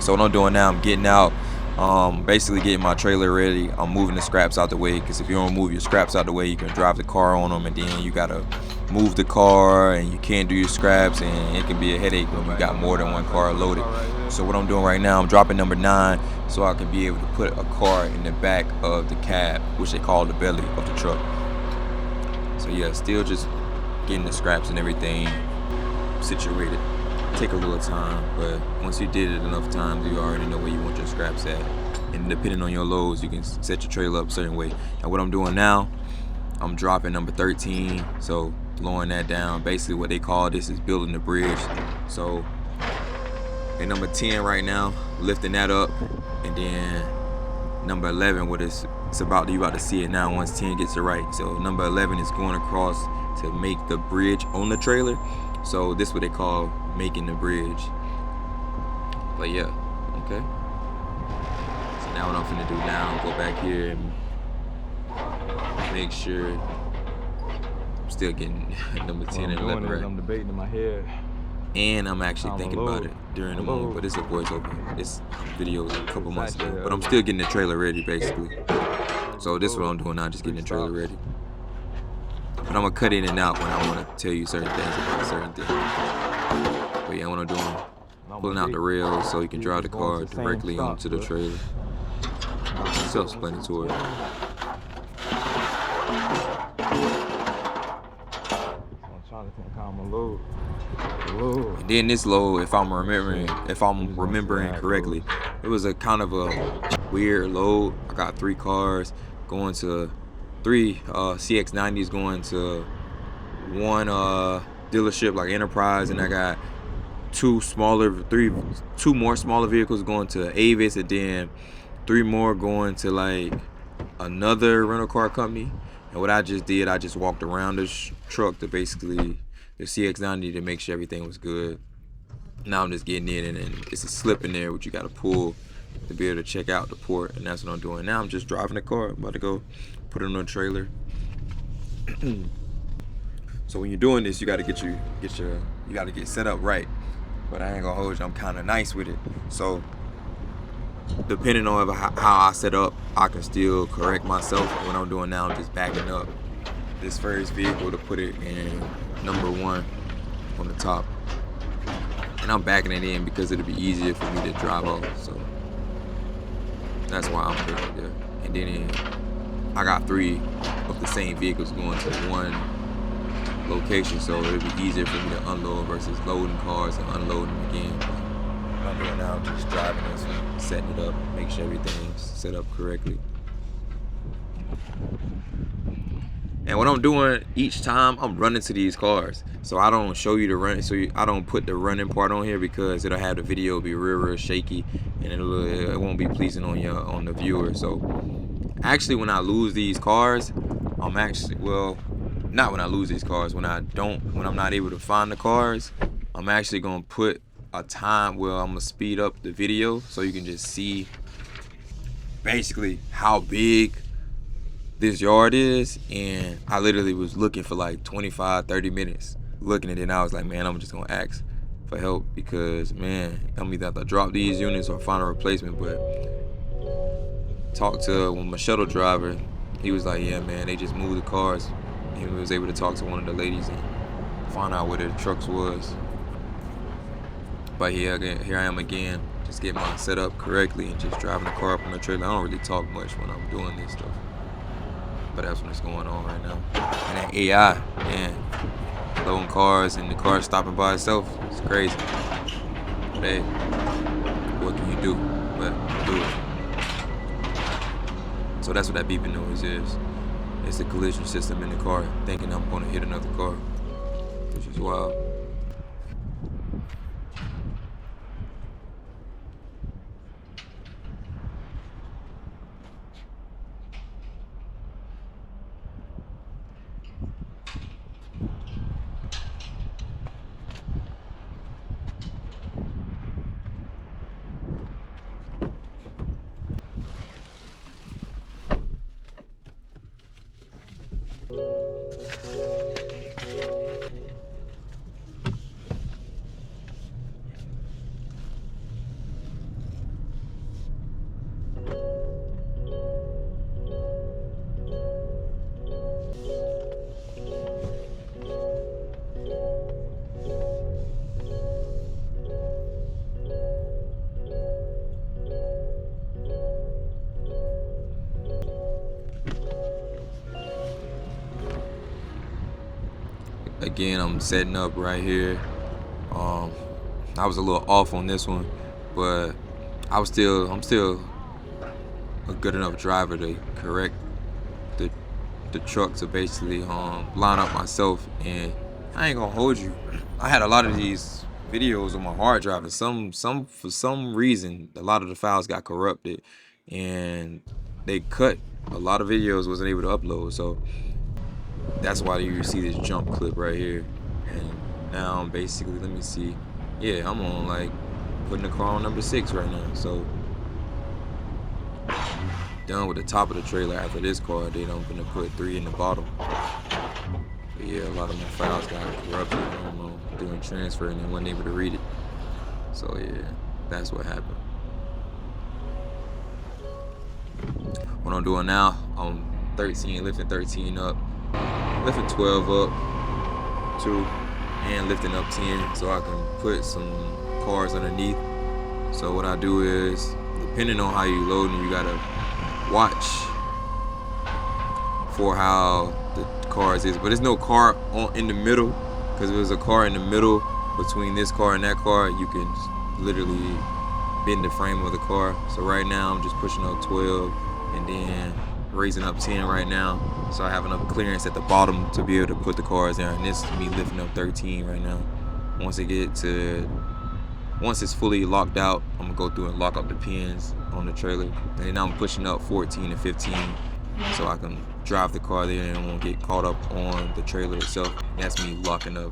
So what I'm doing now, I'm getting out, basically getting my trailer ready. I'm moving the scraps out the way, because if you don't move your scraps out the way, you can drive the car on them, and then you gotta move the car, and you can't do your scraps, and it can be a headache when you got more than one car loaded. So what I'm doing right now, I'm dropping number 9 so I can be able to put a car in the back of the cab, which they call the belly of the truck. So yeah, still just getting the scraps and everything situated. Take a little time, but once you did it enough times, you already know where you want your scraps at. And depending on your loads, you can set your trailer up a certain way. And what I'm doing now, I'm dropping number 13, so lowering that down. Basically what they call this is building the bridge. So in number 10 right now, lifting that up, and then number 11, what it's about, you about to see it now once 10 gets it right. So number 11 is going across to make the bridge on the trailer. So this is what they call making the bridge. But yeah, okay. So now what I'm finna do now, go back here and make sure I'm still getting number 10 and 11 right. I'm debating in my head. And I'm actually thinking about it during the move, but it's a voiceover. This video was a couple months ago, but I'm still getting the trailer ready basically. So this is what I'm doing now, just getting the trailer ready. But I'm gonna cut in and out when I wanna tell you certain things about certain things. But yeah, what I'm doing, pulling out the rails so you can drive the car directly onto the trailer. Self-explanatory. I'm trying to think how I'm gonna load. And then this load, if I'm remembering correctly, it was a kind of a weird load. I got 3 cars going to 3 CX90s going to 1 dealership like Enterprise, and I got 2 more smaller vehicles going to Avis, and then 3 more going to like another rental car company. And what I just did, I just walked around this truck to basically the CX90 to make sure everything was good. Now I'm just getting in, and it's a slip in there which you gotta pull to be able to check out the port, and that's what I'm doing now. I'm just driving the car. I'm about to go put it on the trailer. So when you're doing this, you gotta you gotta get set up right. But I ain't gonna hold you, I'm kinda nice with it. So depending on how I set up, I can still correct myself. What I'm doing now, I'm just backing up this first vehicle to put it in number 1 on the top. And I'm backing it in because it'll be easier for me to drive off. So that's why I'm putting it there. And then I got 3 of the same vehicles going to 1 location, so it'll be easier for me to unload versus loading cars and unloading them again. But what I'm doing now, I'm just driving this and setting it up, make sure everything's set up correctly. And what I'm doing each time, I'm running to these cars. So I don't show you the run, I don't put the running part on here because it'll have the video be real shaky, and it won't be pleasing on the viewer. So actually, when I lose these cars, I'm actually, well, not when I lose these cars, when I'm not able to find the cars, I'm actually gonna put a time where I'm gonna speed up the video so you can just see basically how big this yard is. And I literally was looking for like 25-30 minutes looking at it, and I was like, man, I'm just gonna ask for help because, man, I'm either have to drop these units or find a replacement. But talked to my shuttle driver, he was like, yeah, man, they just moved the cars. He was able to talk to one of the ladies and find out where the trucks was. But here I am again, just getting my setup correctly and just driving the car up on the trailer. I don't really talk much when I'm doing this stuff, but that's what's going on right now. And that AI, man, loading cars and the car stopping by itself, it's crazy. But hey, what can you do but do it? So that's what that beeping noise is. It's the collision system in the car thinking I'm gonna hit another car, which is wild. again, I'm setting up right here. I was a little off on this one, but I'm still a good enough driver to correct the truck to basically line up myself. And I ain't gonna hold you, I had a lot of these videos on my hard drive, and for some reason a lot of the files got corrupted and they cut a lot of videos, wasn't able to upload. So that's why you see this jump clip right here. And now I'm basically, let me see, yeah, I'm on like putting the car on number 6 right now. So done with the top of the trailer. After this car, then I'm gonna put 3 in the bottom. But yeah, a lot of my files got corrupted, I don't know, doing transfer, and they wasn't able to read it. So yeah, that's what happened. What I'm doing now, I'm lifting 13 up, lifting 12 up, 2, and lifting up 10, so I can put some cars underneath. So what I do is, depending on how you loading, you gotta watch for how the cars is. But there's no car in the middle, because if there's a car in the middle between this car and that car, you can literally bend the frame of the car. So right now I'm just pushing up 12 and then raising up 10 right now, so I have enough clearance at the bottom to be able to put the cars down. And this is me lifting up 13 right now. Once it's fully locked out, I'm gonna go through and lock up the pins on the trailer, and then I'm pushing up 14 and 15 so I can drive the car there and won't get caught up on the trailer itself. And that's me locking up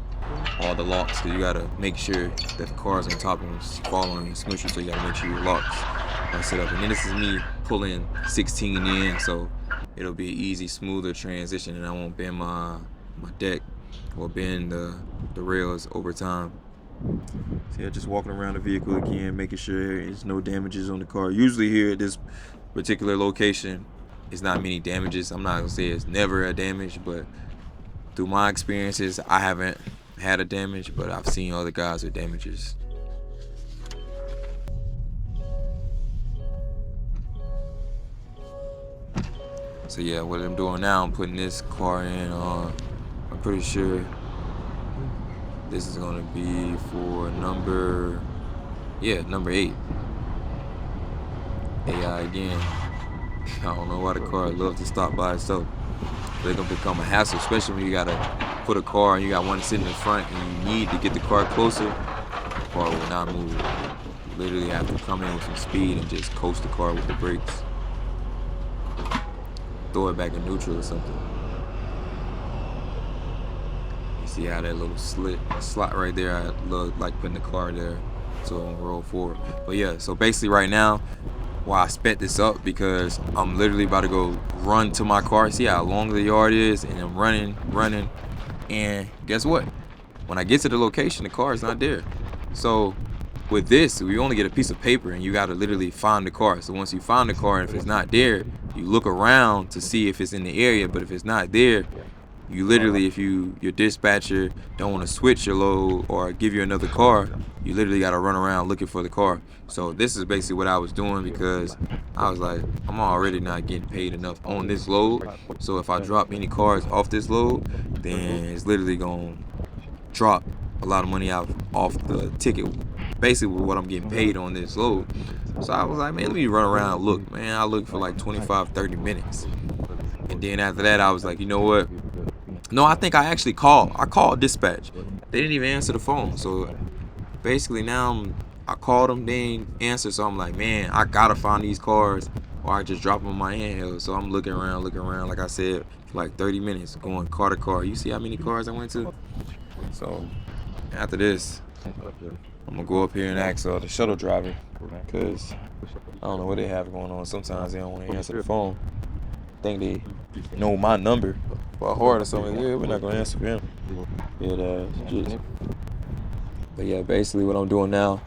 all the locks, because you gotta make sure that the cars on top of them fall on you, smush you, so you gotta make sure your locks are set up. And then this is me pulling 16 in, so it'll be an easy, smoother transition, and I won't bend my deck or bend the rails over time. So yeah, just walking around the vehicle again, making sure there's no damages on the car. Usually here at this particular location, it's not many damages. I'm not gonna say it's never a damage, but through my experiences, I haven't had a damage, but I've seen other guys with damages. So yeah, what I'm doing now, I'm putting this car in. I'm pretty sure this is gonna be for number 8. AI again. I don't know why the car loves to stop by itself. They're gonna become a hassle, especially when you gotta put a car and you got one sitting in front and you need to get the car closer. The car will not move. You literally have to come in with some speed and just coast the car with the brakes. Throw it back in neutral or something. You see how that little slot right there, I look like putting the car there so it won't roll forward. But yeah, so basically right now, why I sped this up, because I'm literally about to go run to my car. See how long the yard is, and I'm running, and guess what? When I get to the location, the car is not there. So with this, we only get a piece of paper, and you got to literally find the car. So once you find the car, and if it's not there, you look around to see if it's in the area. But if it's not there, you literally, if your dispatcher don't want to switch your load or give you another car, you literally got to run around looking for the car. So this is basically what I was doing, because I was like, I'm already not getting paid enough on this load. So if I drop any cars off this load, then it's literally gonna drop a lot of money out off the ticket, basically what I'm getting paid on this load. So I was like, man, let me run around and look. Man, I looked for like 25-30 minutes, and then after that I was like, you know what, no, I think I actually called dispatch. They didn't even answer the phone. So basically now I called them, they didn't answer. So I'm like, man, I gotta find these cars, or I just drop them on my handheld. So I'm looking around, like I said, for like 30 minutes, going car to car. You see how many cars I went to? So after this, I'm gonna go up here and ask the shuttle driver, because I don't know what they have going on. Sometimes they don't want to answer the phone. I think they know my number by heart or something. Yeah, we're not gonna answer for him. But yeah, basically what I'm doing now,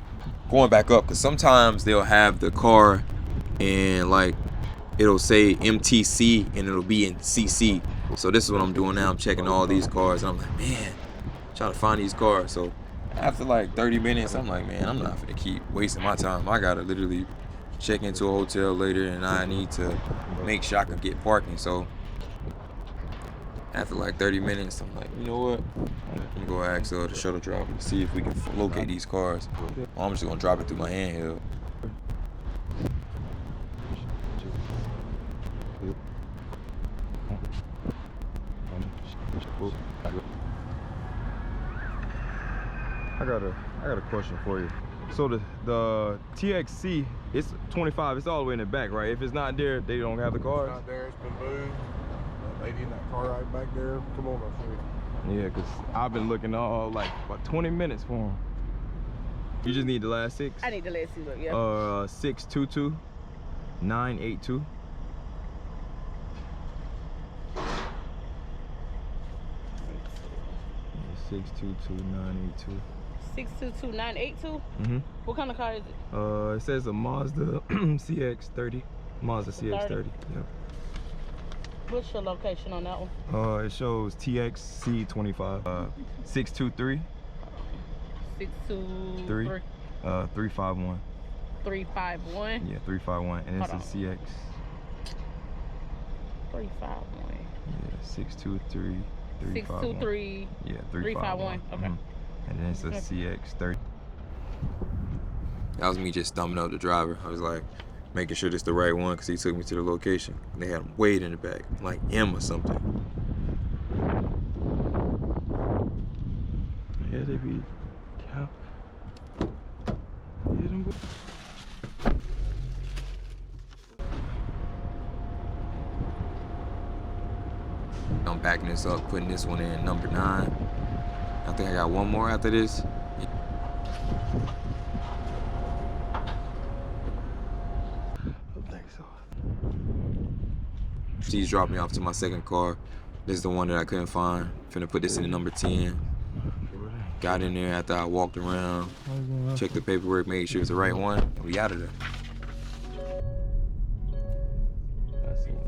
going back up, because sometimes they'll have the car and like it'll say MTC and it'll be in CC. So this is what I'm doing now. I'm checking all these cars, and I'm like, man, trying to find these cars. So after like 30 minutes, I'm like, man, I'm not gonna keep wasting my time. I gotta literally check into a hotel later, and I need to make sure I can get parking. So After like 30 minutes, I'm like, you know what? I'm gonna go ask the shuttle driver to see if we can locate these cars. I'm just gonna drop it through my handheld. I got a question for you. So the TXC, it's 25. It's all the way in the back, right? If it's not there, they don't have the cars. It's not there. It's been moved. Lady in that car right back there. Come on, I'll show you. Yeah, cause I've been looking all like about 20 minutes for them. You just need the last 6. I need the last 6, yeah. 622 982. Yeah, 622-982. 622-982. Mm-hmm. What kind of car is it? It says a Mazda CX-30. Mazda CX-30. Yeah. What's your location on that one? It shows TXC25. 623 623 351. 351. Yeah, 351, and it's a CX. 351. Yeah, 623 351. 623. Yeah, 351. Okay. And then it's a CX-30. That was me just thumbing up the driver. I was like, making sure this the right one, because he took me to the location. They had him way in the back, like M or something. Yeah, they be cow. Yeah, them I'm backing this up, putting this one in number 9. I think I got one more after this. I think so. She's dropped me off to my second car. This is the one that I couldn't find. Finna put this in the number 10. Got in there after I walked around, checked the paperwork, made sure it's the right one, and we out of there. I seen it.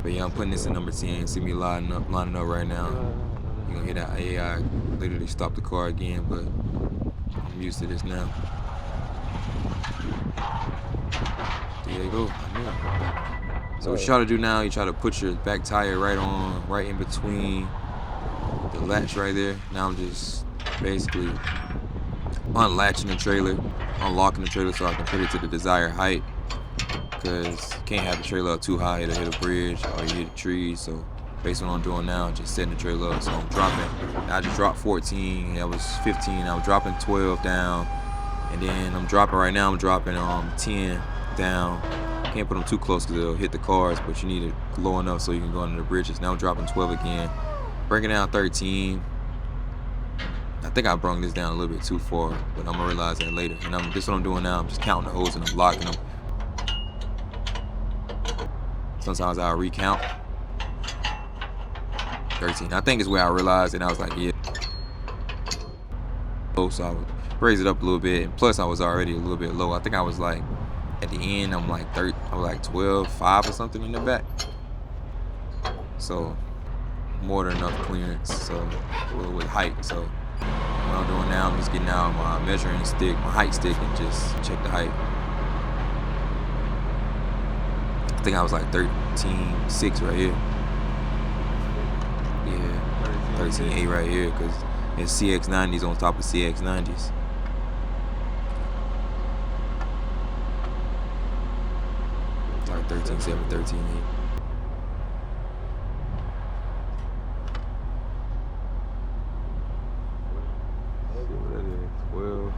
But yeah, I'm putting this in number 10. See me lining up right now. You're gonna hear that AI literally stop the car again, but I'm used to this now. There you go. I knew it. So what you try to do now, you try to put your back tire right in between the latch right there. Now I'm just basically unlatching the trailer, unlocking the trailer so I can put it to the desired height. Because you can't have the trailer up too high, it'll hit a bridge or you hit a tree. So based on what I'm doing now, I'm just setting the trailer up. So I'm dropping. I just dropped 14, that was 15. I was dropping 12 down. And then I'm dropping right now, I'm dropping 10 down. Can't put them too close because they'll hit the cars, but you need it low enough so you can go under the bridges. Now I'm dropping 12 again. Bringing down 13. I think I brung this down a little bit too far, but I'm gonna realize that later. And this is what I'm doing now. I'm just counting the holes and I'm locking them. Sometimes I'll recount. 13. I think is where I realized, and I was like, yeah. So I would raise it up a little bit. And plus, I was already a little bit low. I think I was like, at the end, I'm like 30. I was like 12.5 or something in the back. So more than enough clearance. So with height. So what I'm doing now, I'm just getting out my measuring stick, my height stick, and just check the height. I think I was like 13.6 right here. Yeah, 13.8 right here, because it's CX90s on top of CX90s. Like 13.7, 13.8.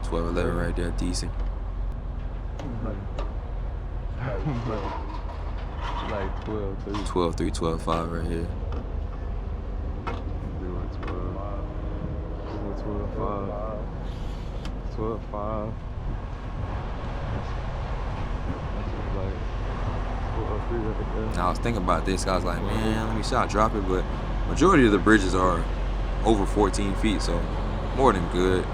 12.11 right there, decent. Like 12.3. 12.3, 12.5 right here. 12.5. I was thinking about this. I was like, man, let me shot drop it, but majority of the bridges are over 14 feet, so more than good.